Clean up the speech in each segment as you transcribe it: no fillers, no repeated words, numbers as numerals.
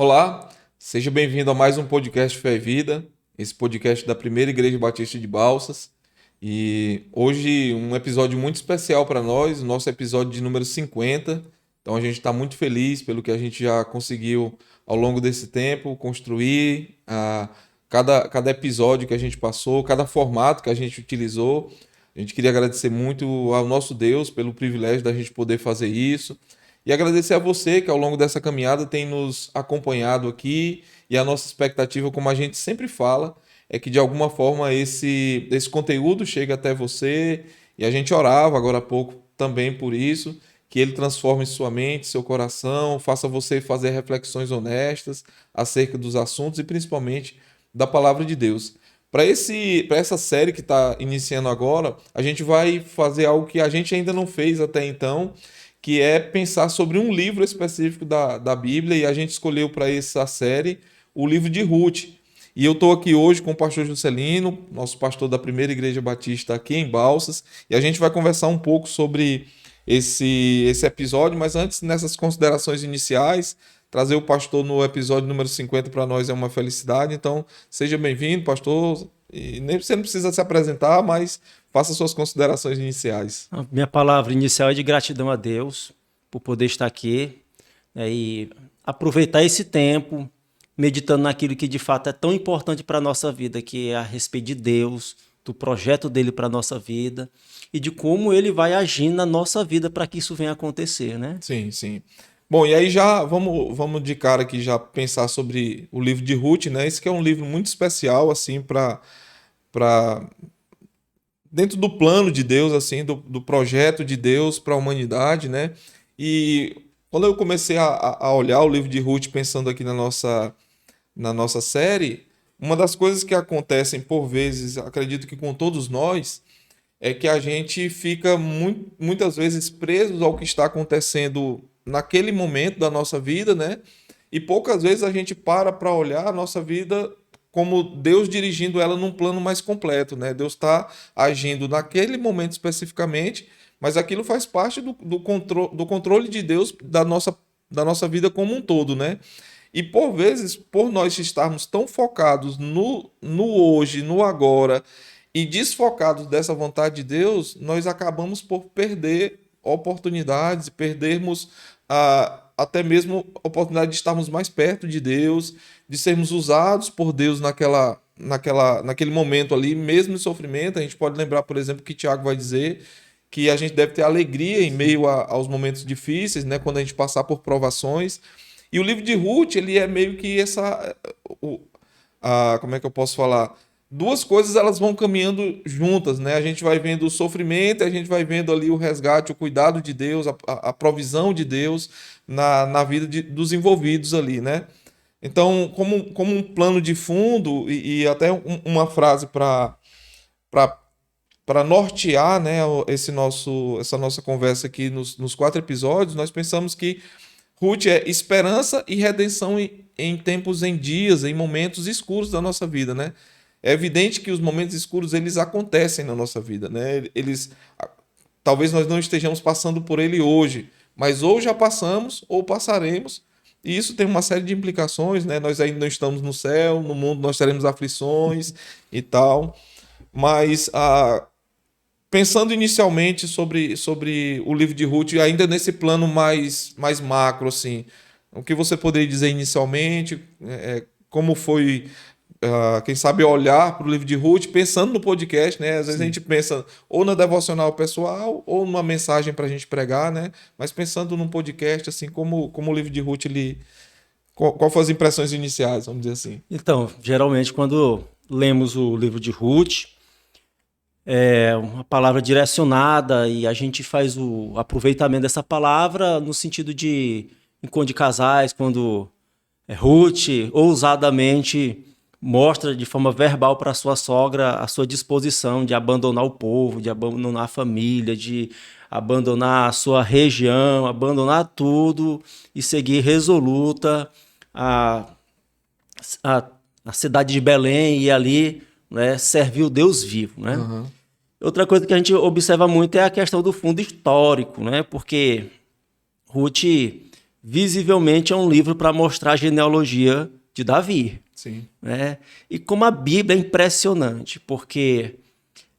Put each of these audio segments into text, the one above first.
Olá, seja bem-vindo a mais um podcast Fé e Vida, esse podcast da Primeira Igreja Batista de Balsas. E hoje um episódio muito especial para nós, o nosso episódio de número 50. Então a gente está muito feliz pelo que a gente já conseguiu ao longo desse tempo construir, cada episódio que a gente passou, cada formato que a gente utilizou. A gente queria agradecer muito ao nosso Deus pelo privilégio da gente poder fazer isso. E agradecer a você que ao longo dessa caminhada tem nos acompanhado aqui. E a nossa expectativa, como a gente sempre fala, é que de alguma forma esse conteúdo chegue até você. E a gente orava agora há pouco também por isso, que ele transforme sua mente, seu coração, faça você fazer reflexões honestas acerca dos assuntos e principalmente da palavra de Deus. Para essa série que está iniciando agora, a gente vai fazer algo que a gente ainda não fez até então, que é pensar sobre um livro específico da Bíblia, e a gente escolheu para essa série o livro de Ruth. E eu estou aqui hoje com o pastor Juscelino, nosso pastor da Primeira Igreja Batista aqui em Balsas, e a gente vai conversar um pouco sobre esse episódio, mas antes, nessas considerações iniciais, trazer o pastor no episódio número 50 para nós é uma felicidade. Então, seja bem-vindo, pastor. E nem você não precisa se apresentar, mas faça suas considerações iniciais. A minha palavra inicial é de gratidão a Deus por poder estar aqui, né, e aproveitar esse tempo meditando naquilo que de fato é tão importante para a nossa vida, que é a respeito de Deus, do projeto dele para a nossa vida e de como ele vai agir na nossa vida para que isso venha a acontecer, né? Sim, sim. Bom, e aí já vamos de cara aqui já pensar sobre o livro de Ruth, né? Esse que é um livro muito especial, assim, para dentro do plano de Deus, assim, do projeto de Deus para a humanidade, né? E quando eu comecei a olhar o livro de Ruth, pensando aqui na nossa série, uma das coisas que acontecem por vezes, acredito que com todos nós, é que a gente fica muitas vezes presos ao que está acontecendo naquele momento da nossa vida, né? E poucas vezes a gente para olhar a nossa vida como Deus dirigindo ela num plano mais completo, né? Deus está agindo naquele momento especificamente, mas aquilo faz parte do controle de Deus da nossa vida como um todo, né? E por vezes, por nós estarmos tão focados no hoje, no agora, e desfocados dessa vontade de Deus, nós acabamos por perder oportunidades, perdermos até mesmo a oportunidade de estarmos mais perto de Deus, de sermos usados por Deus naquele momento ali, mesmo em sofrimento. A gente pode lembrar, por exemplo, que Tiago vai dizer que a gente deve ter alegria em meio aos momentos difíceis, né, quando a gente passar por provações. E o livro de Ruth, ele é meio que como é que eu posso falar? Duas coisas, elas vão caminhando juntas, né? A gente vai vendo o sofrimento, a gente vai vendo ali o resgate, o cuidado de Deus, a provisão de Deus na vida dos envolvidos ali, né? Então, como um plano de fundo e até uma frase para nortear, né, essa nossa conversa aqui nos 4 episódios, nós pensamos que Ruth é esperança e redenção em tempos, em dias, em momentos escuros da nossa vida, né? É evidente que os momentos escuros, eles acontecem na nossa vida, né? Talvez nós não estejamos passando por ele hoje, mas ou já passamos ou passaremos. E isso tem uma série de implicações, né? Nós ainda não estamos no céu, no mundo nós teremos aflições e tal. Mas pensando inicialmente sobre o livro de Ruth, ainda nesse plano mais macro, assim, o que você poderia dizer inicialmente, como foi, quem sabe, olhar para o livro de Ruth, pensando no podcast, né? Às vezes a gente pensa ou na devocional pessoal ou numa mensagem para a gente pregar, né? Mas pensando num podcast, assim, como o livro de Ruth, qual foram as impressões iniciais, vamos dizer assim? Então, geralmente quando lemos o livro de Ruth, é uma palavra direcionada e a gente faz o aproveitamento dessa palavra no sentido de encontro de casais, quando Ruth ousadamente mostra de forma verbal para sua sogra a sua disposição de abandonar o povo, de abandonar a família, de abandonar a sua região, abandonar tudo e seguir resoluta a, a, a cidade de Belém e ali, né, servir o Deus vivo, né? Uhum. Outra coisa que a gente observa muito é a questão do fundo histórico, né? Porque Ruth visivelmente é um livro para mostrar a genealogia de Davi. Sim. Né? E como a Bíblia é impressionante, porque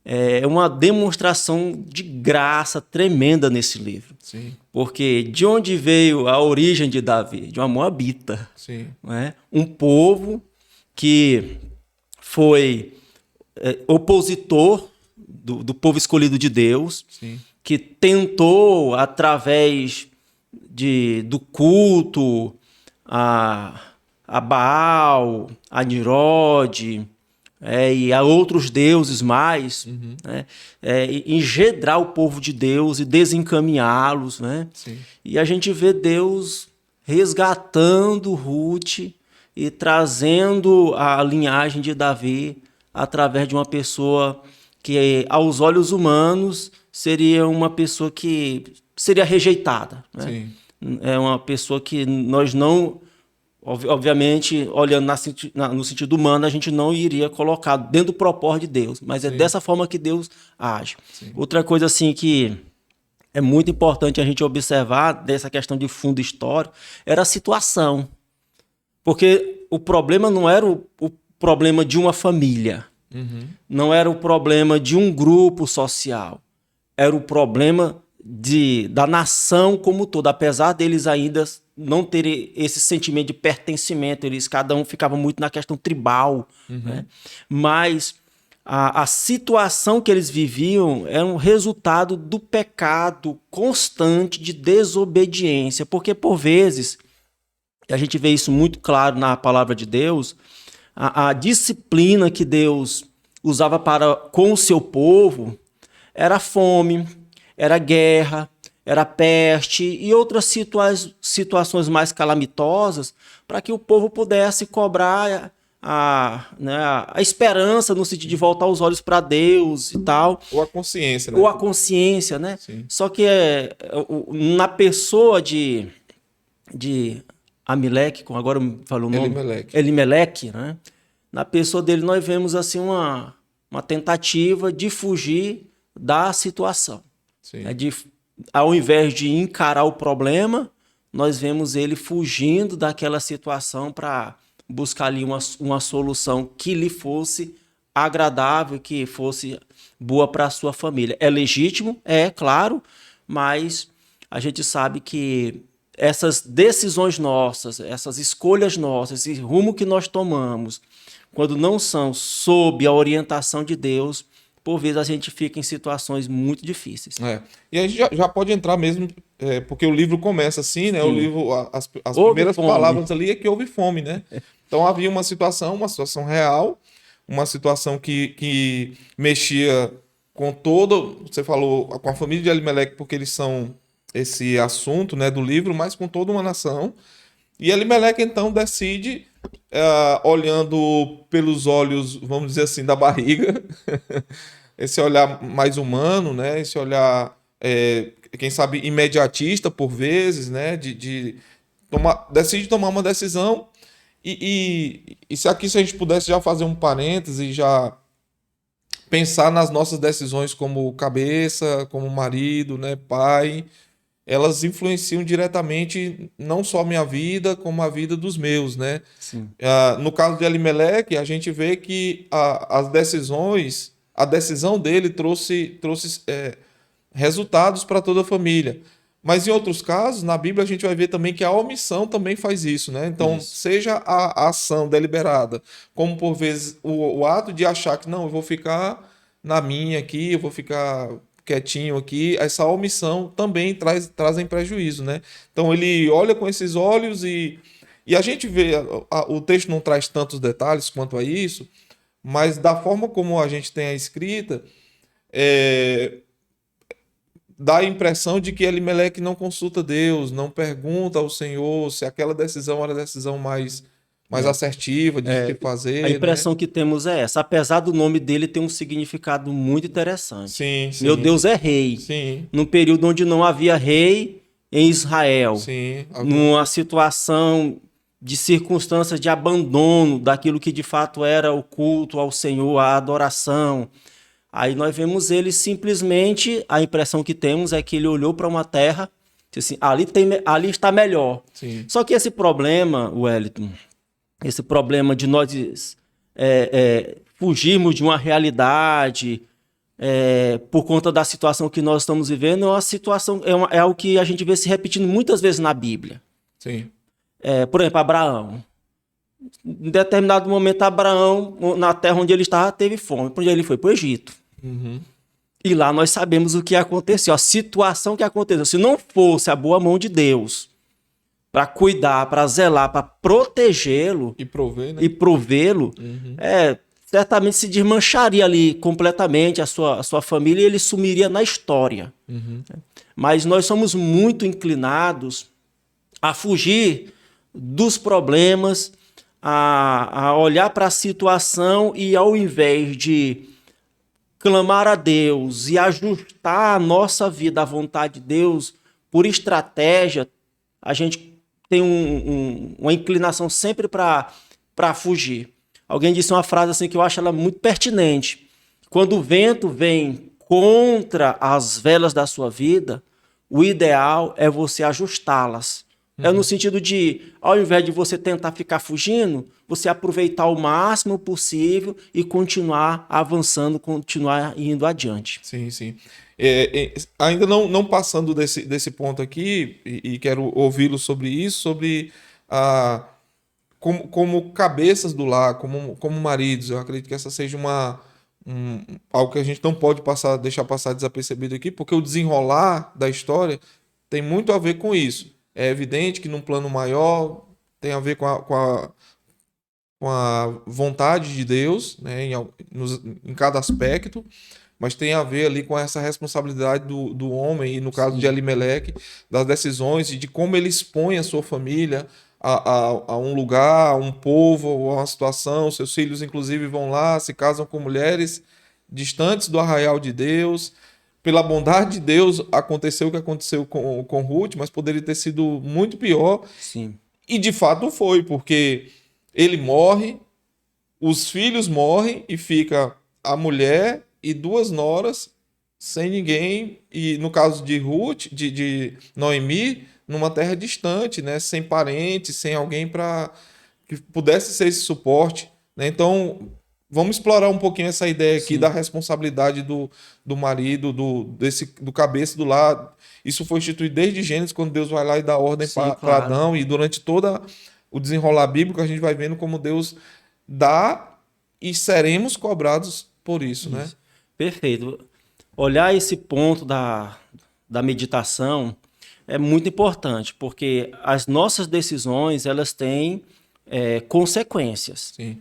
é uma demonstração de graça tremenda nesse livro. Sim. Porque de onde veio a origem de Davi? De uma moabita. Sim. Né? Um povo que foi opositor do povo escolhido de Deus, Sim. que tentou, através do culto a Baal, a Nirode, e a outros deuses mais, né? Engendrar o povo de Deus e desencaminhá-los. Né? Sim. E a gente vê Deus resgatando Ruth e trazendo a linhagem de Davi através de uma pessoa que, aos olhos humanos, seria uma pessoa que seria rejeitada. Né? Sim. É uma pessoa que nós não, obviamente, olhando no sentido humano, a gente não iria colocar dentro do propósito de Deus, mas é dessa forma que Deus age. Sim. Outra coisa assim que é muito importante a gente observar dessa questão de fundo histórico era a situação. Porque o problema não era o problema de uma família, não era o problema de um grupo social, era o problema da nação como todo. Apesar deles ainda não terem esse sentimento de pertencimento, cada um ficava muito na questão tribal, né? Mas a situação que eles viviam era um resultado do pecado constante de desobediência, porque por vezes, a gente vê isso muito claro na palavra de Deus, a disciplina que Deus usava com o seu povo era fome, era guerra, era peste e outras situações mais calamitosas para que o povo pudesse cobrar a esperança no sentido de voltar os olhos para Deus e tal. Ou a consciência, né? Ou a consciência, né? Sim. Só que na pessoa de Amilec, agora falou o nome? Elimeleque, né? Na pessoa dele nós vemos assim uma tentativa de fugir da situação. Sim. Né? Ao invés de encarar o problema, nós vemos ele fugindo daquela situação para buscar ali uma solução que lhe fosse agradável, que fosse boa para a sua família. É legítimo? É, claro, mas a gente sabe que essas decisões nossas, essas escolhas nossas, esse rumo que nós tomamos, quando não são sob a orientação de Deus, por vezes a gente fica em situações muito difíceis. E a gente já pode entrar mesmo, porque o livro começa assim, né? Sim. O livro, as primeiras palavras ali é que houve fome, né? Então havia uma situação real, uma situação que mexia com você falou, com a família de Elimeleque, porque eles são esse assunto, né, do livro, mas com toda uma nação. E Elimeleque então decide, olhando pelos olhos, vamos dizer assim, da barriga, esse olhar mais humano, né, esse olhar, quem sabe, imediatista por vezes, né, decide tomar uma decisão. E se a gente pudesse já fazer um parêntese, já pensar nas nossas decisões como cabeça, como marido, né, pai, elas influenciam diretamente não só a minha vida, como a vida dos meus, né? Sim. No caso de Elimeleque, a gente vê que a decisão dele trouxe resultados para toda a família. Mas em outros casos, na Bíblia, a gente vai ver também que a omissão também faz isso, né? Então, seja a ação deliberada, como por vezes o ato de achar que não, eu vou ficar na minha aqui, eu vou ficar quietinho aqui, essa omissão também trazem prejuízo, né? Então ele olha com esses olhos e a gente vê, o texto não traz tantos detalhes quanto a isso, mas da forma como a gente tem a escrita, dá a impressão de que Elimeleque não consulta Deus, não pergunta ao Senhor se aquela decisão era a decisão mais assertiva de se fazer. A impressão, né, que temos é essa. Apesar do nome dele ter um significado muito interessante. Sim. Meu Deus é rei. Sim. Num período onde não havia rei em Israel. Sim. Numa situação de circunstâncias de abandono daquilo que de fato era o culto ao Senhor, a adoração. Aí nós vemos ele simplesmente, a impressão que temos é que ele olhou para uma terra Assim, ali está melhor. Sim. Só que esse problema, Wellington, esse problema de nós fugirmos de uma realidade por conta da situação que nós estamos vivendo, é uma situação, é algo que a gente vê se repetindo muitas vezes na Bíblia. Sim. Por exemplo, Abraão. Em determinado momento, Abraão, na terra onde ele estava, teve fome. Para onde ele foi? Para o Egito. Uhum. E lá nós sabemos o que aconteceu, a situação que aconteceu. Se não fosse a boa mão de Deus para cuidar, para zelar, para protegê-lo E prover, né? e provê-lo, certamente se desmancharia ali completamente a sua família e ele sumiria na história. Uhum. Mas nós somos muito inclinados a fugir dos problemas, a olhar para a situação e, ao invés de clamar a Deus e ajustar a nossa vida à vontade de Deus por estratégia, a gente tem uma inclinação sempre para fugir. Alguém disse uma frase assim que eu acho ela muito pertinente. Quando o vento vem contra as velas da sua vida, o ideal é você ajustá-las. É no sentido de, ao invés de você tentar ficar fugindo, você aproveitar o máximo possível e continuar avançando, continuar indo adiante. Sim, sim. Ainda não passando desse ponto aqui, e quero ouvi-lo sobre isso, sobre como cabeças do lar, como maridos. Eu acredito que essa seja algo que a gente não pode deixar passar desapercebido aqui, porque o desenrolar da história tem muito a ver com isso. É evidente que num plano maior tem a ver com a vontade de Deus, né, em cada aspecto, mas tem a ver ali com essa responsabilidade do homem, e no caso de Elimeleque, das decisões e de como ele expõe a sua família a um lugar, a um povo, a uma situação. Seus filhos, inclusive, vão lá, se casam com mulheres distantes do arraial de Deus. Pela bondade de Deus, aconteceu o que aconteceu com Ruth, mas poderia ter sido muito pior. Sim. E de fato foi, porque ele morre, os filhos morrem e fica a mulher e 2 noras sem ninguém. E no caso de Ruth, de Noemi, numa terra distante, né? Sem parentes, sem alguém que pudesse ser esse suporte, né? Então, vamos explorar um pouquinho essa ideia aqui. Sim. Da responsabilidade do marido, do cabeça do lar. Isso foi instituído desde Gênesis, quando Deus vai lá e dá ordem para Adão, e durante todo o desenrolar bíblico a gente vai vendo como Deus dá e seremos cobrados por isso, né? Perfeito. Olhar esse ponto da meditação é muito importante, porque as nossas decisões, elas têm consequências. Sim.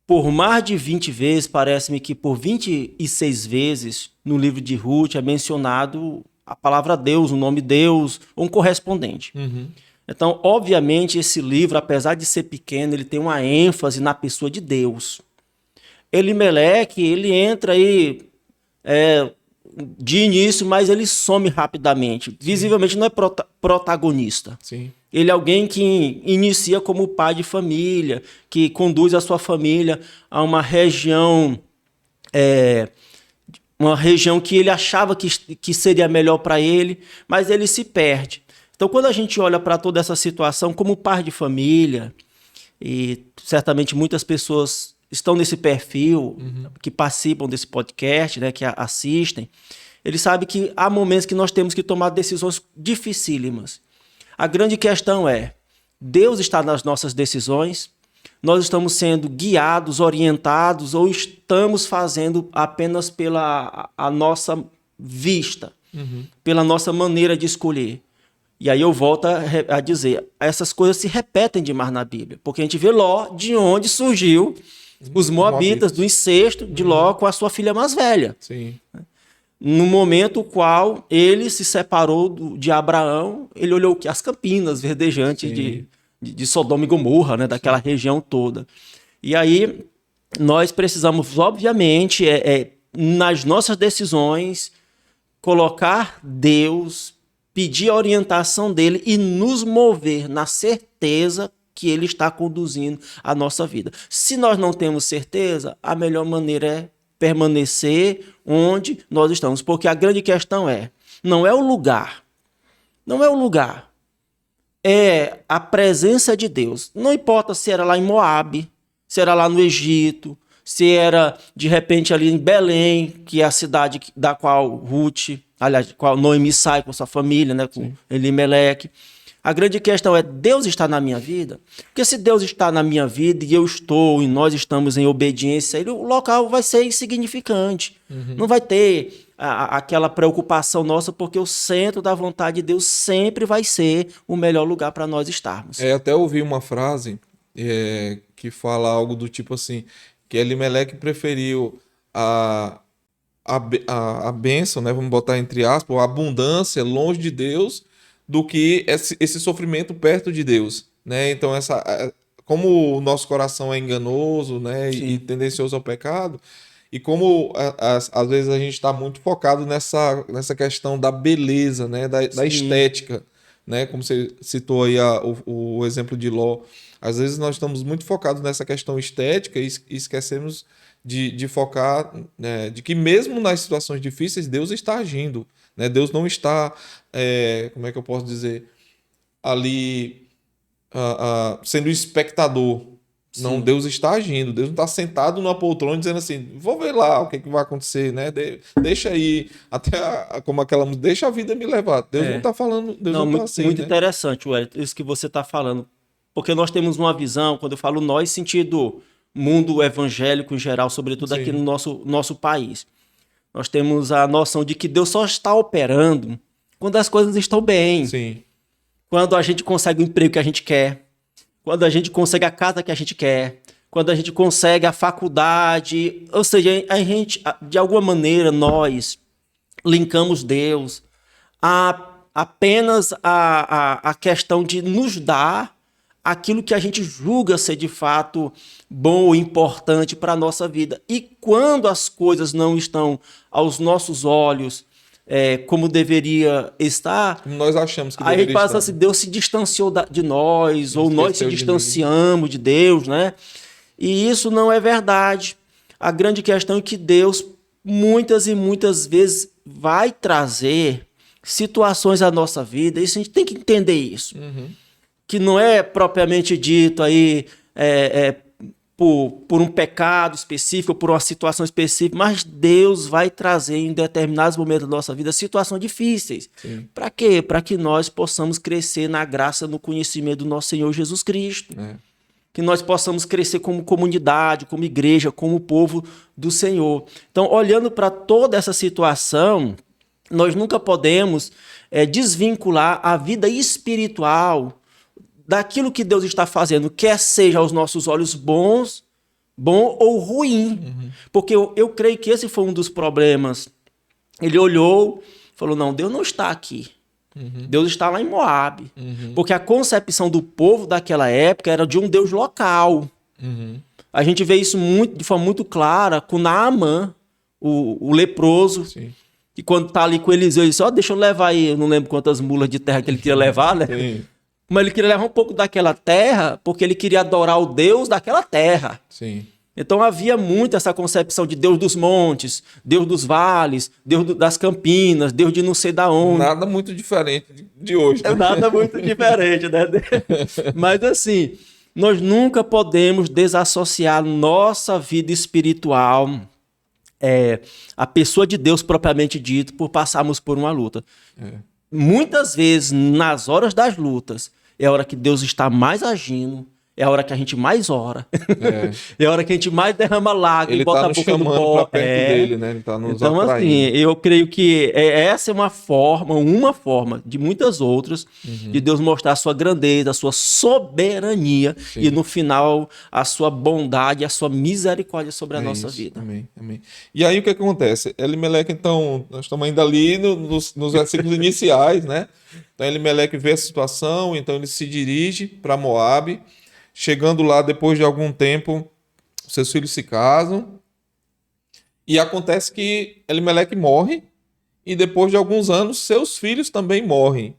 Por mais de 20 vezes, parece-me que por 26 vezes no livro de Ruth é mencionado a palavra Deus, o nome Deus, ou um correspondente. Uhum. Então, obviamente, esse livro, apesar de ser pequeno, ele tem uma ênfase na pessoa de Deus. Elimeleque, ele entra aí de início, mas ele some rapidamente. Sim. Visivelmente não é protagonista. Sim. Ele é alguém que inicia como pai de família, que conduz a sua família a uma região que ele achava que seria melhor para ele, mas ele se perde. Então, quando a gente olha para toda essa situação como pai de família, e certamente muitas pessoas estão nesse perfil, que participam desse podcast, né, que assistem, eles sabem que há momentos que nós temos que tomar decisões dificílimas. A grande questão é, Deus está nas nossas decisões? Nós estamos sendo guiados, orientados, ou estamos fazendo apenas pela a nossa vista, pela nossa maneira de escolher? E aí eu volto a dizer, essas coisas se repetem demais na Bíblia, porque a gente vê Ló, de onde surgiu os Moabitas, do incesto de Ló com a sua filha mais velha. Sim. No momento qual ele se separou de Abraão, ele olhou as campinas verdejantes de Sodoma e Gomorra, né, daquela região toda. E aí nós precisamos, obviamente, nas nossas decisões, colocar Deus, pedir a orientação dele e nos mover na certeza que ele está conduzindo a nossa vida. Se nós não temos certeza, a melhor maneira é permanecer onde nós estamos. Porque a grande questão não é o lugar, Não é o lugar. É a presença de Deus. Não importa se era lá em Moabe, se era lá no Egito, se era de repente ali em Belém, que é a cidade da qual Ruth, aliás, qual Noemi sai com sua família, né, com Elimeleque. A grande questão é, Deus está na minha vida? Porque se Deus está na minha vida e eu estou, e nós estamos em obediência a Ele, o local vai ser insignificante. Não vai ter aquela preocupação nossa, porque o centro da vontade de Deus sempre vai ser o melhor lugar para nós estarmos. Até ouvi uma frase que fala algo do tipo assim, que Elimeleque preferiu a bênção, né, vamos botar entre aspas, a abundância longe de Deus, do que esse sofrimento perto de Deus, né? Então como o nosso coração é enganoso, né, e tendencioso ao pecado, e como às vezes a gente está muito focado nessa questão da beleza, né, da estética, né, como você citou aí o exemplo de Ló. Às vezes nós estamos muito focados nessa questão estética e esquecemos de focar, né, de que mesmo nas situações difíceis Deus está agindo, né? Deus não está, como é que eu posso dizer, ali sendo espectador. Sim. Não, Deus está agindo. Deus não está sentado numa poltrona dizendo assim, vou ver lá o que vai acontecer, né? Deixa aí, até como aquela música, deixa a vida me levar. Deus não está falando, Deus não está assim, muito né? interessante, Wellington, isso que você está falando. Porque nós temos uma visão, quando eu falo nós, sentido mundo evangélico em geral, sobretudo aqui no nosso país. Nós temos a noção de que Deus só está operando quando as coisas estão bem. Sim. Quando a gente consegue o emprego que a gente quer, quando a gente consegue a casa que a gente quer, quando a gente consegue a faculdade. Ou seja, a gente, de alguma maneira, nós linkamos Deus apenas a questão de nos dar aquilo que a gente julga ser de fato bom ou importante para a nossa vida. E quando as coisas não estão aos nossos olhos como deveria estar, Como nós achamos que aí a gente deveria passa estar. assim, Deus se distanciou de nós, ou nós se distanciamos de Deus, né? E isso não é verdade. A grande questão é que Deus, muitas e muitas vezes, vai trazer situações à nossa vida, e a gente tem que entender isso. Que não é propriamente dito aí por um pecado específico, por uma situação específica, mas Deus vai trazer em determinados momentos da nossa vida situações difíceis. Para quê? Para que nós possamos crescer na graça, no conhecimento do nosso Senhor Jesus Cristo. Que nós possamos crescer como comunidade, como igreja, como povo do Senhor. Então, olhando para toda essa situação, nós nunca podemos desvincular a vida espiritual daquilo que Deus está fazendo, quer seja aos nossos olhos bom ou ruim. Porque eu creio que esse foi um dos problemas. Ele olhou, falou, não, Deus não está aqui. Deus está lá em Moabe. Porque a concepção do povo daquela época era de um Deus local. A gente vê isso de forma muito clara com Naamã, o leproso. Sim. E quando está ali com Eliseu, ele disse, deixa eu levar aí, eu não lembro quantas mulas de terra que ele queria levar, né? Sim. Mas ele queria levar um pouco daquela terra, porque ele queria adorar o Deus daquela terra. Sim. Então havia muito essa concepção de Deus dos montes, Deus dos vales, Deus das campinas, Deus de não sei da onde. Nada muito diferente de hoje. Né? Nada muito diferente, né? Mas assim, nós nunca podemos desassociar nossa vida espiritual, a pessoa de Deus propriamente dito, por passarmos por uma luta. Muitas vezes, nas horas das lutas, é a hora que Deus está mais agindo, é a hora que a gente mais ora, é a hora que a gente mais derrama lágrimas, ele bota tá a boca no pó. Pra perto dele, né? Ele tá nos então, atraindo. assim, eu creio que essa é uma forma de muitas outras, de Deus mostrar a sua grandeza, a sua soberania, e no final, a sua bondade, a sua misericórdia sobre a nossa vida. Amém, amém. E aí o que acontece? Elimeleque, então, nós estamos ainda ali nos versículos iniciais, né? Então Elimeleque vê a situação, então ele se dirige para Moabe. Chegando lá, depois de algum tempo, seus filhos se casam. E acontece que Elimeleque morre. E depois de alguns anos, seus filhos também morrem.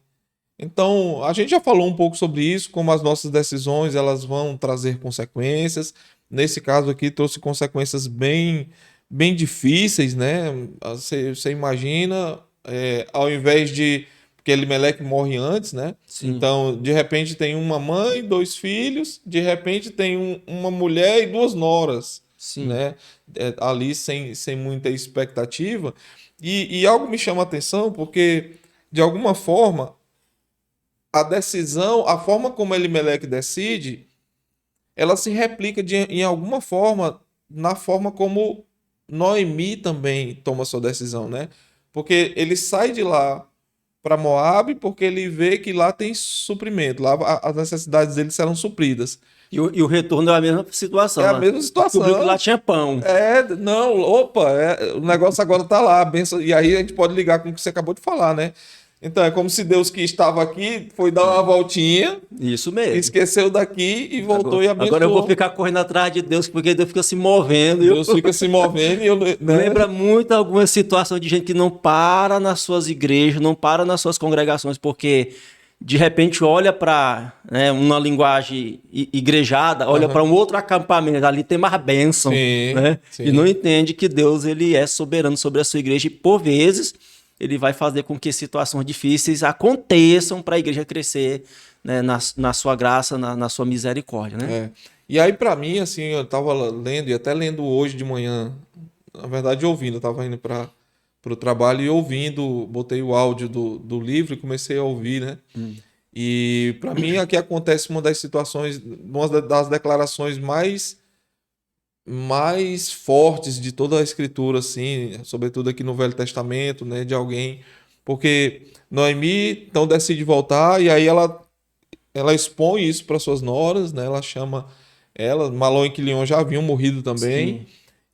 Então, a gente já falou um pouco sobre isso, como as nossas decisões elas vão trazer consequências. Nesse caso aqui, trouxe consequências bem difíceis, né? Você imagina, ao invés de porque Elimeleque morre antes, né? Sim. Então, de repente tem uma mãe, 2 filhos, de repente tem uma mulher e 2 noras, Sim. né? Ali sem muita expectativa. E algo me chama a atenção, porque, de alguma forma, a decisão, a forma como Elimeleque decide, ela se replica em alguma forma na forma como Noemi também toma sua decisão, né? Porque ele sai de lá para Moabe porque ele vê que lá tem suprimento, lá as necessidades dele serão supridas. E o retorno é a mesma É situação, a né? mesma situação. Descobriu que lá tinha pão. Não, opa, o negócio agora tá lá, a benção, e aí a gente pode ligar com o que você acabou de falar, né? Então é como se Deus que estava aqui foi dar uma voltinha, Isso mesmo. esqueceu daqui e voltou e abençoou. Agora eu vou ficar correndo atrás de Deus, porque Deus fica se movendo. Deus fica se movendo e eu, né? Lembra muito algumas situações de gente que não para nas suas igrejas, não para nas suas congregações, porque de repente olha para, né, uma linguagem igrejada, olha para um outro acampamento, ali tem mais bênção, Sim, né? sim. E não entende que Deus ele é soberano sobre a sua igreja e por vezes ele vai fazer com que situações difíceis aconteçam para a igreja crescer, né, na sua graça, na sua misericórdia, né? É. E aí, para mim, assim, eu tava lendo, e até lendo hoje de manhã, na verdade, ouvindo, eu tava indo para o trabalho e ouvindo, botei o áudio do livro e comecei a ouvir, né? E para mim, aqui acontece uma das situações, uma das declarações mais fortes de toda a escritura, assim, sobretudo aqui no Velho Testamento, né, de alguém, porque Noemi então decide voltar e aí ela expõe isso para suas noras, né? Ela chama Malom e Quilion já haviam morrido também, Sim.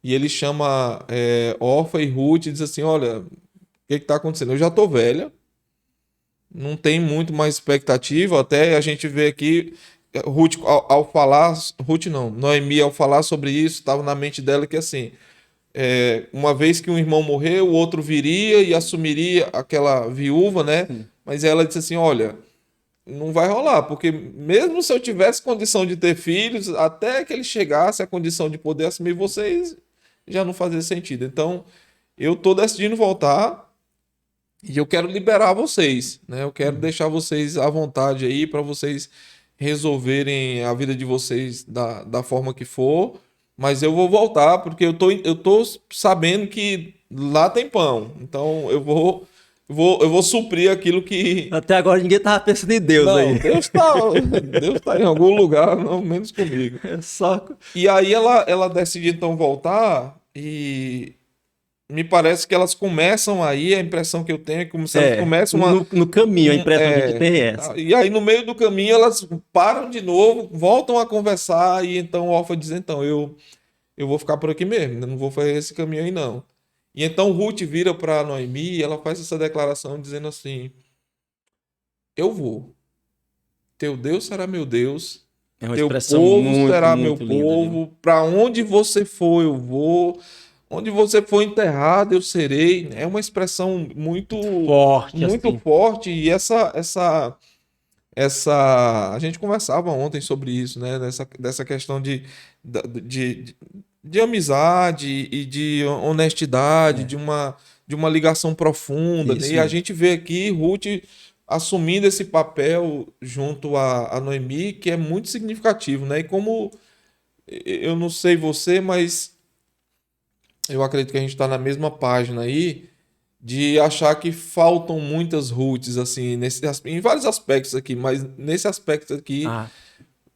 e ele chama Orfa e Ruth e diz assim, olha, o que está acontecendo? Eu já estou velha, não tem muito mais expectativa, até a gente vê aqui Ruth ao falar, Ruth não, Noemi ao falar sobre isso, estava na mente dela que assim, uma vez que um irmão morreu, o outro viria e assumiria aquela viúva, né? Sim. Mas ela disse assim, olha, não vai rolar, porque mesmo se eu tivesse condição de ter filhos, até que ele chegasse à condição de poder assumir vocês, já não fazia sentido. Então, eu tô decidindo voltar e eu quero liberar vocês, né? Eu quero deixar vocês à vontade aí para vocês resolverem a vida de vocês da forma que for, mas eu vou voltar porque eu tô sabendo que lá tem pão. Então, eu vou suprir aquilo que Até agora ninguém tava pensando em Deus não, aí. Deus tá em algum lugar, não menos comigo. É só... E aí ela decide então voltar e me parece que elas começam aí, a impressão que eu tenho é como se elas começam no caminho, a impressão que a gente tem é essa. E aí no meio do caminho elas param de novo, voltam a conversar e então o Orfa diz, então, eu vou ficar por aqui mesmo, eu não vou fazer esse caminho aí não. E então Ruth vira para Noemi e ela faz essa declaração dizendo assim, eu vou. Teu Deus será meu Deus, É uma teu expressão povo muito, será meu muito linda, viu? povo, para onde você for eu vou, onde você for enterrado eu serei. É uma expressão muito Forte, muito assim. forte e a gente conversava ontem sobre isso, né? Dessa questão de amizade e de honestidade, de uma ligação profunda. Isso E a mesmo. gente vê aqui Ruth assumindo esse papel junto a Noemi, que é muito significativo, né? E como eu não sei você, mas eu acredito que a gente está na mesma página aí de achar que faltam muitas Ruths, assim, em vários aspectos aqui, mas nesse aspecto aqui, Ah,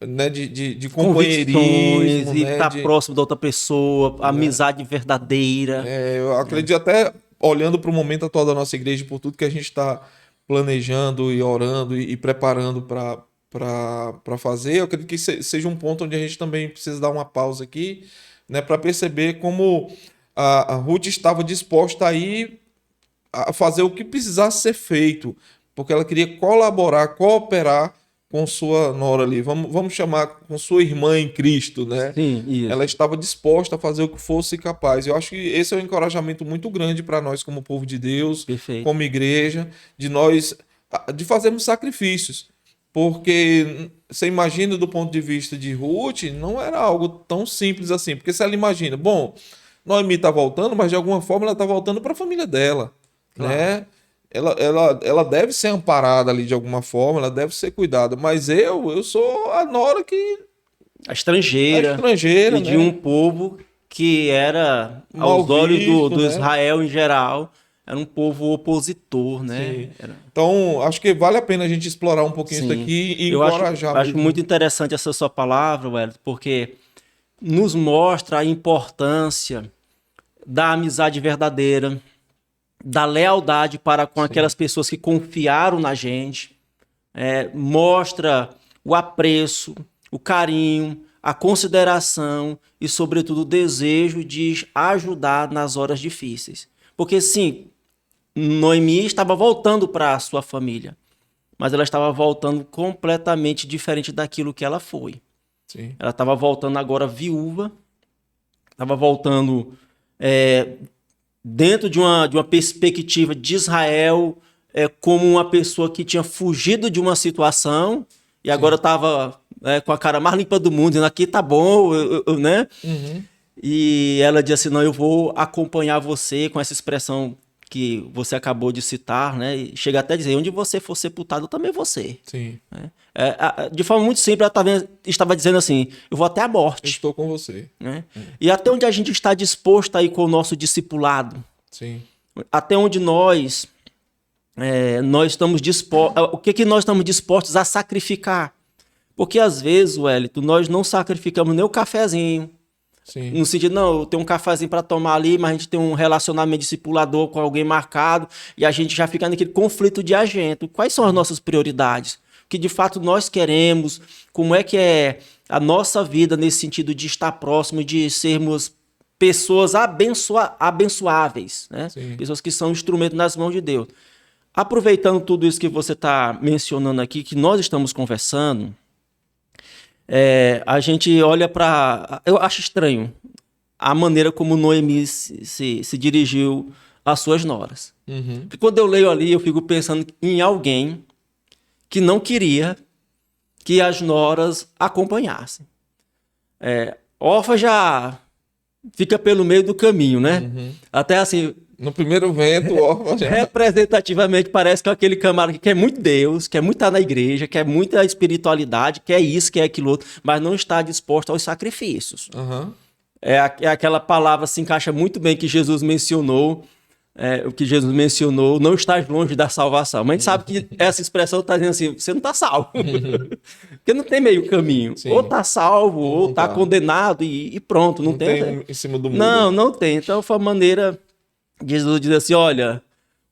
né, de convicções companheirismo, e né, estar próximo da outra pessoa, amizade verdadeira. eu acredito até olhando para o momento atual da nossa igreja, por tudo que a gente está planejando e orando e preparando para fazer, eu acredito que seja um ponto onde a gente também precisa dar uma pausa aqui, né, para perceber como a Ruth estava disposta a ir a fazer o que precisasse ser feito, porque ela queria colaborar, cooperar com sua nora ali, vamos chamar com sua irmã em Cristo, né? Sim, Ela isso. estava disposta a fazer o que fosse capaz. Eu acho que esse é um encorajamento muito grande para nós como povo de Deus, Perfeito. como igreja, de fazermos sacrifícios. Porque você imagina do ponto de vista de Ruth, não era algo tão simples assim. Porque se ela imagina, bom, Noemi está voltando, mas de alguma forma ela está voltando para a família dela, Claro. né? ela deve ser amparada ali de alguma forma, ela deve ser cuidada. Mas eu sou a nora que A estrangeira, estrangeira, e de né? um povo que era, Mal aos olhos do, visto, do né? Israel em geral, era um povo opositor, né? Sim. Então, acho que vale a pena a gente explorar um pouquinho isso Sim. aqui e Eu acho, encorajar acho mesmo. muito interessante essa sua palavra, Wellington, porque nos mostra a importância da amizade verdadeira, da lealdade para com Sim. aquelas pessoas que confiaram na gente, mostra o apreço, o carinho, a consideração e, sobretudo, o desejo de ajudar nas horas difíceis. Porque, sim, Noemi estava voltando para a sua família, mas ela estava voltando completamente diferente daquilo que ela foi. Sim. Ela estava voltando agora viúva, estava voltando dentro de uma perspectiva de Israel, como uma pessoa que tinha fugido de uma situação e agora estava com a cara mais limpa do mundo, dizendo aqui tá bom, né? Uhum. E ela disse assim, não, eu vou acompanhar você com essa expressão que você acabou de citar, né? E chega até a dizer, onde você for sepultado, eu também vou ser. Sim. De forma muito simples, ela estava dizendo assim, eu vou até a Eu morte. estou com você. Né? E até onde a gente está disposto a ir com o nosso discipulado, Sim. até onde nós estamos dispostos, o que nós estamos dispostos a sacrificar. Porque às vezes, Wellington, nós não sacrificamos nem o cafezinho. Sim. No sentido, não, eu tenho um cafezinho para tomar ali, mas a gente tem um relacionamento discipulador com alguém marcado e a gente já fica naquele conflito de agente. Quais são as nossas prioridades? O que de fato nós queremos? Como é que é a nossa vida nesse sentido de estar próximo, de sermos pessoas abençoáveis, né? Sim. Pessoas que são instrumentos nas mãos de Deus. Aproveitando tudo isso que você está mencionando aqui, que nós estamos conversando, a gente olha para... Eu acho estranho a maneira como Noemi se dirigiu às suas noras. Uhum. Porque quando eu leio ali, eu fico pensando em alguém que não queria que as noras acompanhassem. Orfa já fica pelo meio do caminho, né? Uhum. Até assim... No primeiro vento, o órfão já... Representativamente, parece que é aquele camarada que quer muito Deus, quer muito estar na igreja, quer muita espiritualidade, quer isso, quer aquilo outro, mas não está disposto aos sacrifícios. Uhum. Aquela palavra se encaixa muito bem que Jesus mencionou, o que Jesus mencionou, não estás longe da salvação. Mas a gente sabe que essa expressão está dizendo assim, você não está salvo. Porque não tem meio caminho. Sim. Ou está salvo, ou está tá. condenado e pronto. Não tem em cima do muro. Não tem. Então foi a maneira... Jesus diz assim, olha,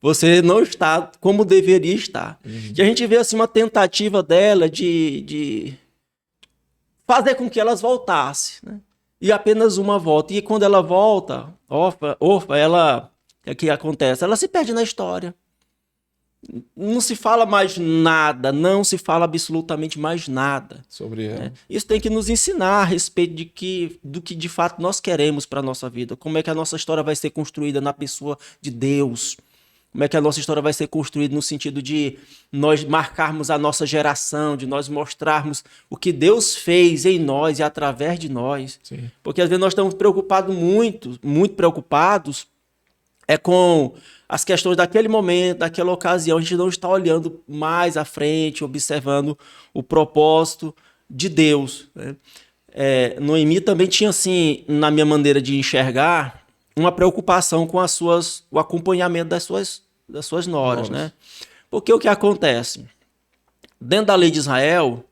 você não está como deveria estar. Uhum. E a gente vê assim uma tentativa dela de fazer com que elas voltassem, né? E apenas uma volta. E quando ela volta, Orfa, ela, o que acontece? Ela se perde na história. Não se fala mais nada, não se fala absolutamente mais nada sobre ela. Isso tem que nos ensinar a respeito do que de fato nós queremos para a nossa vida. Como é que a nossa história vai ser construída na pessoa de Deus. Como é que a nossa história vai ser construída no sentido de nós marcarmos a nossa geração, de nós mostrarmos o que Deus fez em nós e através de nós. Sim. Porque às vezes nós estamos preocupados, muito preocupados, com as questões daquele momento, daquela ocasião. A gente não está olhando mais à frente, observando o propósito de Deus, né? Noemi também tinha, assim, na minha maneira de enxergar, uma preocupação com o acompanhamento das suas noras, né? Porque o que acontece? Dentro da lei de Israel,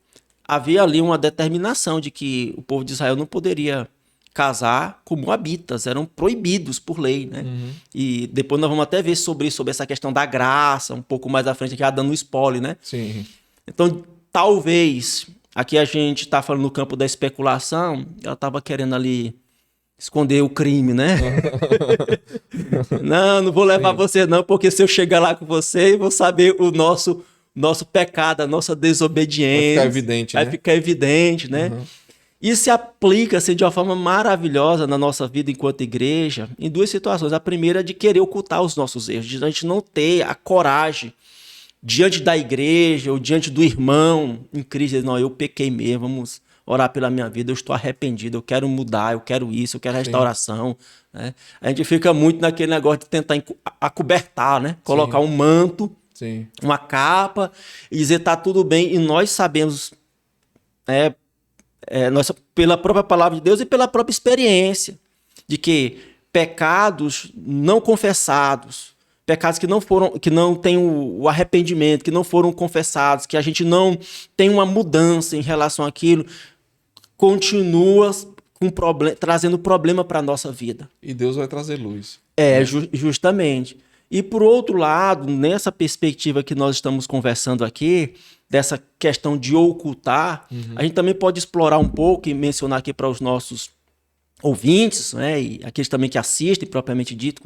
havia ali uma determinação de que o povo de Israel não poderia casar com moabitas, eram proibidos por lei, né? Uhum. E depois nós vamos até ver sobre essa questão da graça, um pouco mais à frente, aqui dando um spoiler, né? Sim. Então, talvez, aqui a gente está falando no campo da especulação, ela estava querendo ali esconder o crime, né? Não vou levar você não, porque se eu chegar lá com você, eu vou saber o nosso pecado, a nossa desobediência. Vai ficar evidente, vai né? ficar evidente, né? Uhum. Isso se aplica assim, de uma forma maravilhosa na nossa vida enquanto igreja, em duas situações. A primeira é de querer ocultar os nossos erros, de a gente não ter a coragem diante da igreja ou diante do irmão em Cristo, dizer, não, eu pequei mesmo, orar pela minha vida, eu estou arrependido, eu quero mudar, eu quero isso, eu quero restauração. Né? A gente fica muito naquele negócio de tentar acobertar, né? Colocar um manto, uma capa e dizer tá tudo bem. E nós sabemos, nós, pela própria palavra de Deus e pela própria experiência, de que pecados não confessados, pecados que não têm o arrependimento, que não foram confessados, que a gente não tem uma mudança em relação àquilo, continua trazendo problema para a nossa vida. E Deus vai trazer luz. Justamente. E por outro lado, nessa perspectiva que nós estamos conversando aqui, dessa questão de ocultar, a gente também pode explorar um pouco e mencionar aqui para os nossos ouvintes, né, e aqueles também que assistem, propriamente dito,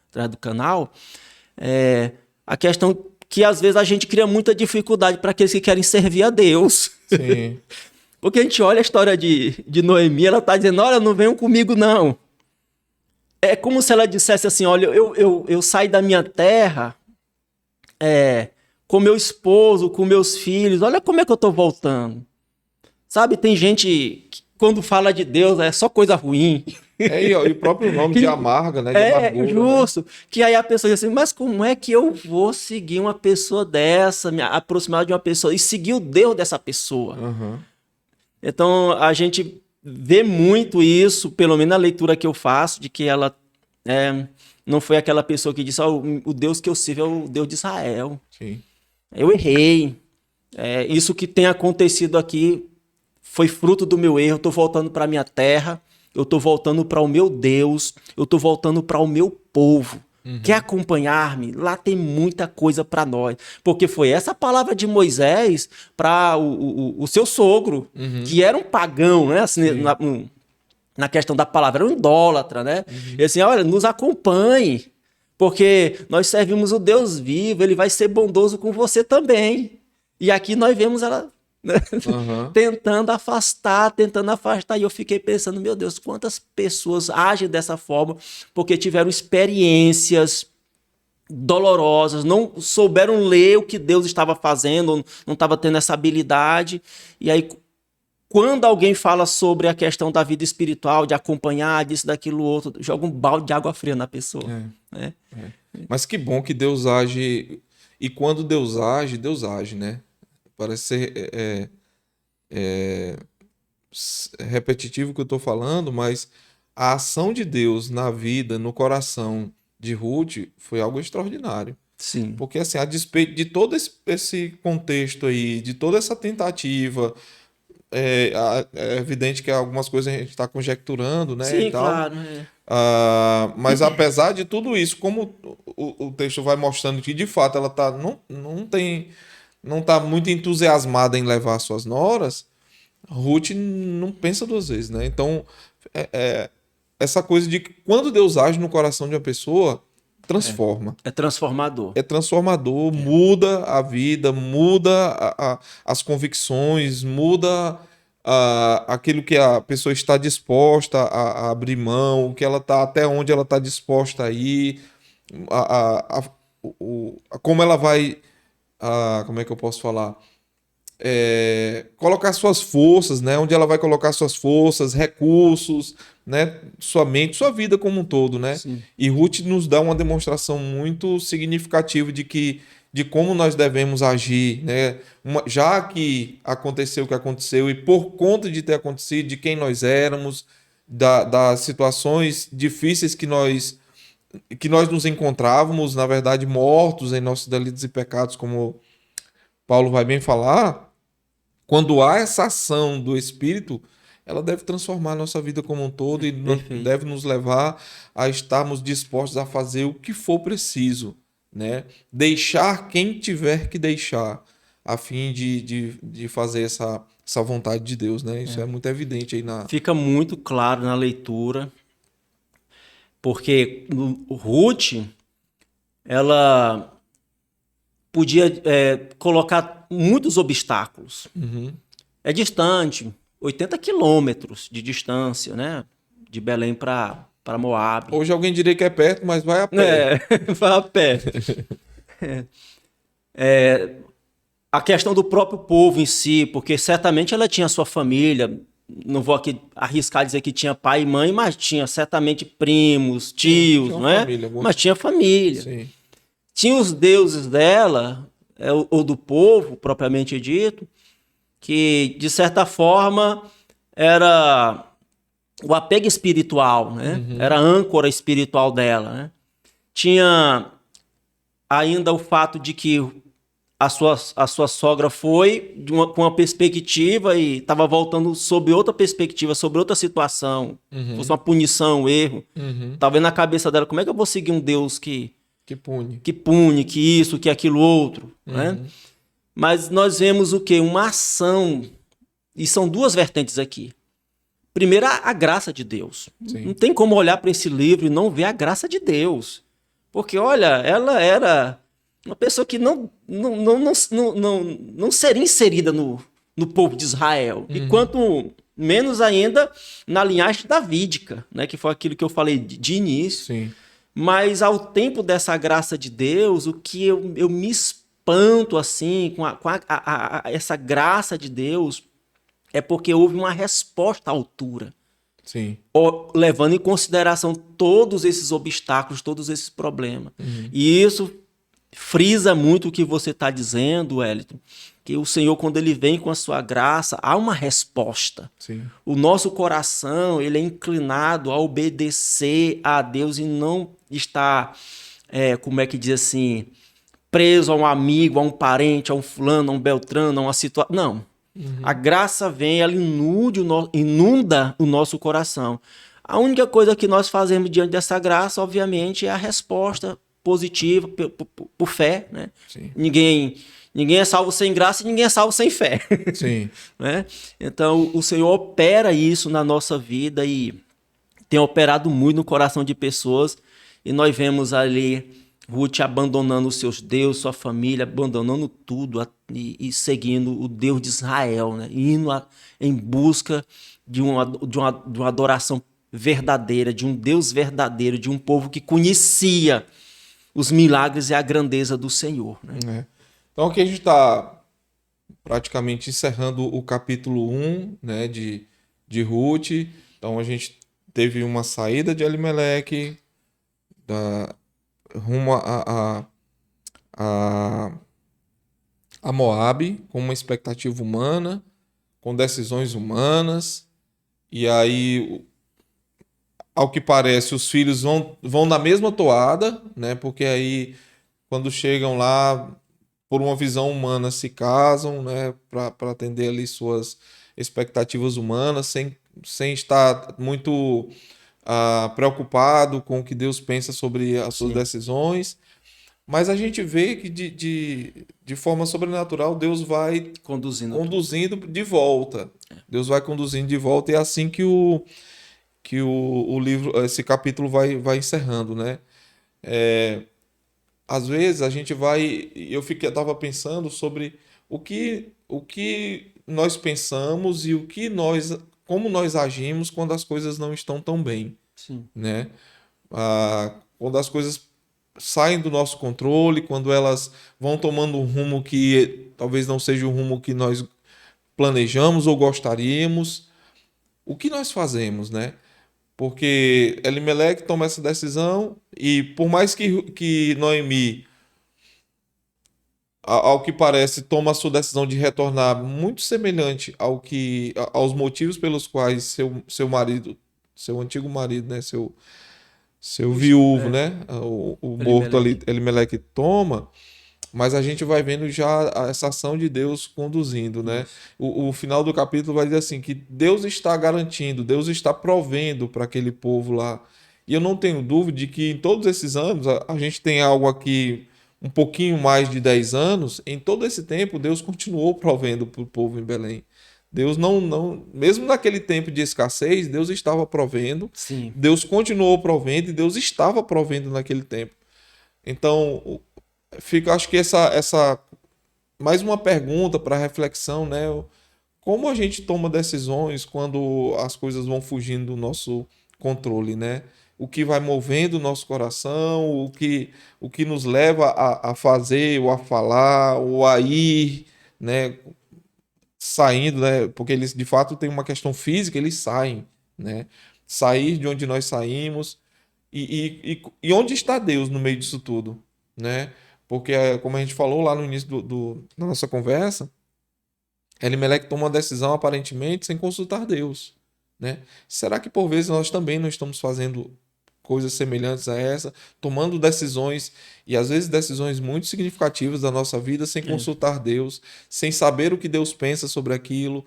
através do canal, a questão que às vezes a gente cria muita dificuldade para aqueles que querem servir a Deus. Sim. Porque a gente olha a história de Noemi, ela está dizendo, olha, não venham comigo não. É como se ela dissesse assim, olha, eu saí da minha terra com meu esposo, com meus filhos, olha como é que eu estou voltando. Sabe, tem gente que quando fala de Deus é só coisa ruim. E o próprio nome de amarga, né? De amargura, justo. Né? Que aí a pessoa diz assim, mas como é que eu vou seguir uma pessoa dessa, me aproximar de uma pessoa e seguir o Deus dessa pessoa? Então, a gente vê muito isso, pelo menos na leitura que eu faço, de que ela não foi aquela pessoa que disse, o Deus que eu sirvo é o Deus de Israel. Sim. Eu errei. Isso que tem acontecido aqui foi fruto do meu erro. Eu estou voltando para a minha terra, eu estou voltando para o meu Deus, eu estou voltando para o meu povo. Quer acompanhar-me? Lá tem muita coisa para nós. Porque foi essa palavra de Moisés para o seu sogro, que era um pagão, né? Assim, na questão da palavra, era um idólatra, né? E assim, olha, nos acompanhe, porque nós servimos o Deus vivo, ele vai ser bondoso com você também. E aqui nós vemos ela tentando afastar, e eu fiquei pensando, meu Deus, quantas pessoas agem dessa forma porque tiveram experiências dolorosas, não souberam ler o que Deus estava fazendo, não estava tendo essa habilidade, e aí quando alguém fala sobre a questão da vida espiritual, de acompanhar, disso, daquilo, outro, joga um balde de água fria na pessoa. Mas que bom que Deus age, e quando Deus age, né? Parece ser repetitivo o que eu estou falando, mas a ação de Deus na vida, no coração de Ruth, foi algo extraordinário. Sim. Porque, assim, a despeito de todo esse contexto aí, de toda essa tentativa, é evidente que algumas coisas a gente está conjecturando, né? Sim, e tal. Claro. Mas apesar de tudo isso, como o texto vai mostrando que, de fato, ela não está muito entusiasmada em levar suas noras, Ruth não pensa duas vezes, né? Então, essa coisa de que quando Deus age no coração de uma pessoa, transforma. É transformador. É transformador, muda a vida, muda as convicções, muda aquilo que a pessoa está disposta a abrir mão, que ela tá, até onde ela está disposta a ir, como ela vai... como é que eu posso falar? Colocar suas forças, né? Onde ela vai colocar suas forças, recursos, né? Sua mente, sua vida como um todo, né? Sim. E Ruth nos dá uma demonstração muito significativa de como nós devemos agir, né? Já que aconteceu o que aconteceu e por conta de ter acontecido, de quem nós éramos, das situações difíceis que nós nos encontrávamos, na verdade, mortos em nossos delitos e pecados, como Paulo vai bem falar. Quando há essa ação do Espírito, ela deve transformar a nossa vida como um todo e deve nos levar a estarmos dispostos a fazer o que for preciso, né? Deixar quem tiver que deixar, a fim de fazer essa vontade de Deus, né? Isso é muito evidente aí na... Fica muito claro na leitura, porque Ruth, ela podia colocar muitos obstáculos. É distante, 80 quilômetros de distância, né? De Belém para Moabe. Hoje alguém diria que é perto, mas vai a pé. Vai a pé. a questão do próprio povo em si, porque certamente ela tinha sua família, não vou aqui arriscar dizer que tinha pai e mãe, mas tinha certamente primos, tios, Tinha uma não é? família, Mas tinha família. sim. Tinha os deuses dela, ou do povo, propriamente dito, que, de certa forma, era o apego espiritual, né? Era a âncora espiritual dela, né? Tinha ainda o fato de que a sua sogra foi com uma perspectiva e estava voltando sob outra perspectiva, sobre outra situação. Fosse uma punição, um erro. Talvez na cabeça dela, como é que eu vou seguir um Deus que pune. que pune, que isso, que aquilo outro, né? Mas nós vemos o quê? Uma ação, e são duas vertentes aqui. Primeiro, a graça de Deus. Sim. Não tem como olhar para esse livro e não ver a graça de Deus. Porque, olha, ela era uma pessoa que não seria inserida no povo de Israel. E quanto menos ainda na linhagem davídica, né? Que foi aquilo que eu falei de início. Sim. Mas ao tempo dessa graça de Deus, o que eu me espanto assim com essa graça de Deus é porque houve uma resposta à altura. Sim. Levando em consideração todos esses obstáculos, todos esses problemas. E isso frisa muito o que você está dizendo, Wellington, que o Senhor, quando Ele vem com a sua graça, há uma resposta. Sim. O nosso coração, ele é inclinado a obedecer a Deus e não está, como é que diz assim, preso a um amigo, a um parente, a um fulano, a um beltrano, a uma situação. Não. A graça vem, ela inunda o nosso coração. A única coisa que nós fazemos diante dessa graça, obviamente, é a resposta positiva, por fé, né? Sim. Ninguém é salvo sem graça e ninguém é salvo sem fé. Sim. Né? Então, o Senhor opera isso na nossa vida e tem operado muito no coração de pessoas. E nós vemos ali Ruth abandonando os seus deuses, sua família, abandonando tudo e seguindo o Deus de Israel, né? Indo em busca de uma adoração verdadeira, de um Deus verdadeiro, de um povo que conhecia os milagres e a grandeza do Senhor. Né? Então aqui a gente está praticamente encerrando o capítulo 1, né, de Ruth. Então a gente teve uma saída de Elimeleque rumo a Moabe, com uma expectativa humana, com decisões humanas. E aí, ao que parece, os filhos vão na mesma toada, né? Porque aí, quando chegam lá, por uma visão humana, se casam, né? Para atender ali suas expectativas humanas, sem estar muito preocupado com o que Deus pensa sobre as suas decisões. Mas a gente vê que de forma sobrenatural Deus vai conduzindo de volta. Deus vai conduzindo de volta, e é assim que o livro, esse capítulo vai encerrando, né? Às vezes a gente vai... Eu estava pensando sobre o que nós pensamos e como nós agimos quando as coisas não estão tão bem. Sim. Né? Quando as coisas saem do nosso controle, quando elas vão tomando um rumo que talvez não seja o rumo que nós planejamos ou gostaríamos, o que nós fazemos, né? Porque Elimeleque toma essa decisão e, por mais que Noemi, ao que parece, toma a sua decisão de retornar muito semelhante aos motivos pelos quais seu marido, seu antigo marido, né? Seu viúvo, né? O morto ali, Elimeleque toma, mas a gente vai vendo já essa ação de Deus conduzindo, né? O final do capítulo vai dizer assim, que Deus está garantindo, Deus está provendo para aquele povo lá. E eu não tenho dúvida de que em todos esses anos, a gente tem algo aqui, um pouquinho mais de 10 anos, em todo esse tempo Deus continuou provendo para o povo em Belém. Deus não, mesmo naquele tempo de escassez, Deus estava provendo. Sim. Deus continuou provendo e Deus estava provendo naquele tempo. Então, acho que essa mais uma pergunta para reflexão, né? Como a gente toma decisões quando as coisas vão fugindo do nosso controle, né? O que vai movendo o nosso coração, o que nos leva a fazer, ou a falar, ou a ir, né, saindo, né, porque eles de fato têm uma questão física, eles saem, né, sair de onde nós saímos e onde está Deus no meio disso tudo, né? Porque, como a gente falou lá no início da nossa conversa, Elimelec toma uma decisão aparentemente sem consultar Deus, né? Será que por vezes nós também não estamos fazendo coisas semelhantes a essa, tomando decisões e às vezes decisões muito significativas da nossa vida sem consultar Deus, sem saber o que Deus pensa sobre aquilo,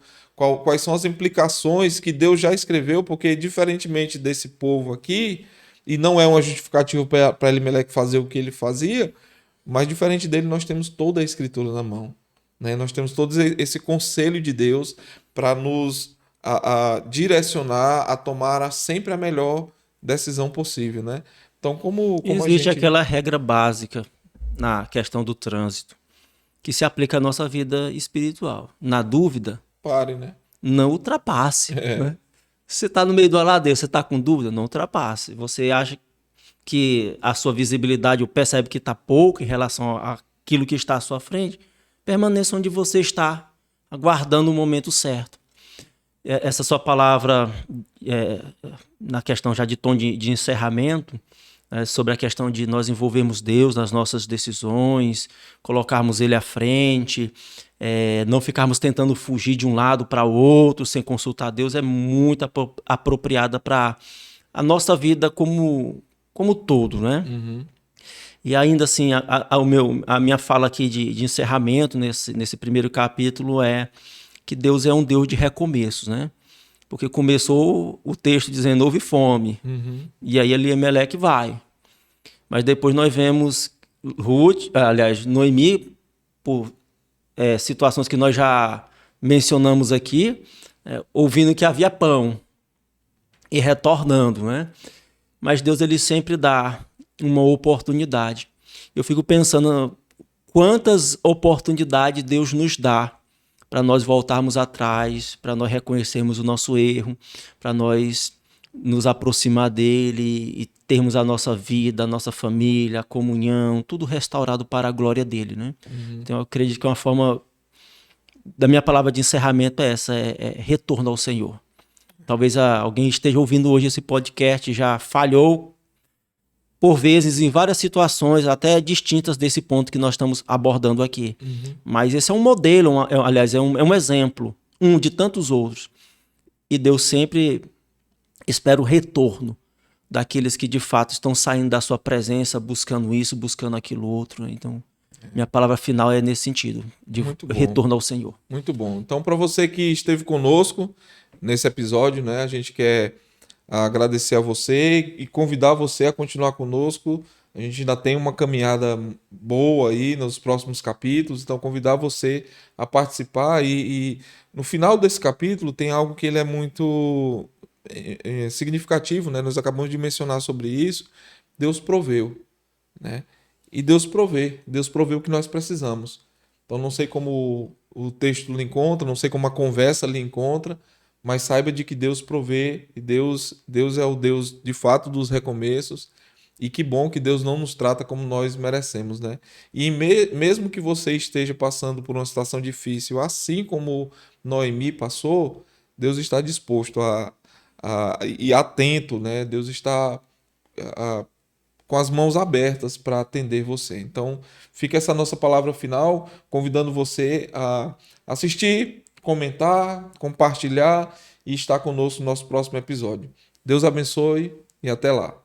quais são as implicações que Deus já escreveu, porque diferentemente desse povo aqui, e não é uma justificativa para Elimelec fazer o que ele fazia, mas diferente dele nós temos toda a escritura na mão, né? Nós temos todo esse conselho de Deus para nos a direcionar a tomar sempre a melhor decisão possível, né? Então, como Existe aquela regra básica na questão do trânsito que se aplica à nossa vida espiritual. Na dúvida, pare, né? Não ultrapasse. Né? Você está no meio do ladeira, você está com dúvida? Não ultrapasse. Você acha que a sua visibilidade ou percebe que está pouco em relação àquilo que está à sua frente? Permaneça onde você está, aguardando o momento certo. Essa sua palavra, na questão já de tom de encerramento, sobre a questão de nós envolvermos Deus nas nossas decisões, colocarmos Ele à frente, não ficarmos tentando fugir de um lado para o outro sem consultar Deus, é muito apropriada para a nossa vida como todo, né? Uhum. E ainda assim, a minha fala aqui de encerramento nesse primeiro capítulo é que Deus é um Deus de recomeços, né? Porque começou o texto dizendo houve fome, e aí Elimelec vai. Mas depois nós vemos Noemi, por situações que nós já mencionamos aqui, ouvindo que havia pão e retornando, né? Mas Deus ele sempre dá uma oportunidade. Eu fico pensando quantas oportunidades Deus nos dá para nós voltarmos atrás, para nós reconhecermos o nosso erro, para nós nos aproximar dele e termos a nossa vida, a nossa família, a comunhão, tudo restaurado para a glória dele, né? Então eu acredito que uma forma da minha palavra de encerramento é essa, é retorno ao Senhor. Talvez alguém esteja ouvindo hoje esse podcast, já falhou por vezes em várias situações, até distintas desse ponto que nós estamos abordando aqui. Mas esse é um modelo, aliás, é um exemplo, um de tantos outros. E Deus sempre espera o retorno daqueles que de fato estão saindo da sua presença, buscando isso, buscando aquilo outro. Então, minha palavra final é nesse sentido, de retorno ao Senhor. Muito bom. Então, para você que esteve conosco nesse episódio, né, a gente quer agradecer a você e convidar você a continuar conosco. A gente ainda tem uma caminhada boa aí nos próximos capítulos, então convidar você a participar e no final desse capítulo tem algo que ele é muito significativo, né? Nós acabamos de mencionar sobre isso. Deus proveu, né? E Deus provê o que nós precisamos. Então não sei como o texto lhe encontra, não sei como a conversa lhe encontra, mas saiba de que Deus provê e Deus é o Deus de fato dos recomeços. E que bom que Deus não nos trata como nós merecemos, né? E mesmo que você esteja passando por uma situação difícil, assim como Noemi passou, Deus está disposto e atento, né? Deus está com as mãos abertas para atender você. Então, fica essa nossa palavra final, convidando você a assistir, comentar, compartilhar e estar conosco no nosso próximo episódio. Deus abençoe e até lá.